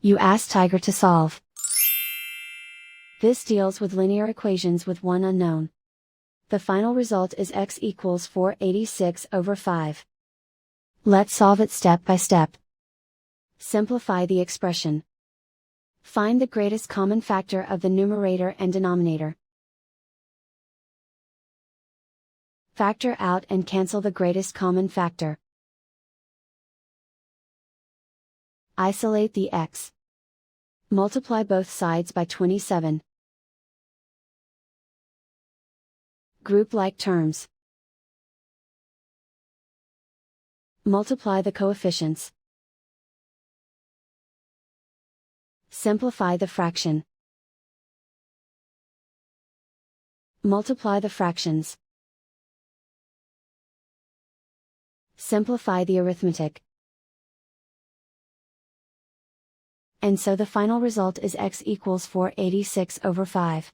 You ask Tiger to solve. This deals with linear equations with one unknown. The final result is x equals 486/5. Let's solve it step by step. Simplify the expression. Find the greatest common factor of the numerator and denominator. Factor out and cancel the greatest common factor. Isolate the x. Multiply both sides by 27. Group like terms. Multiply the coefficients. Simplify the fraction. Multiply the fractions. Simplify the arithmetic. And so the final result is x equals 486/5.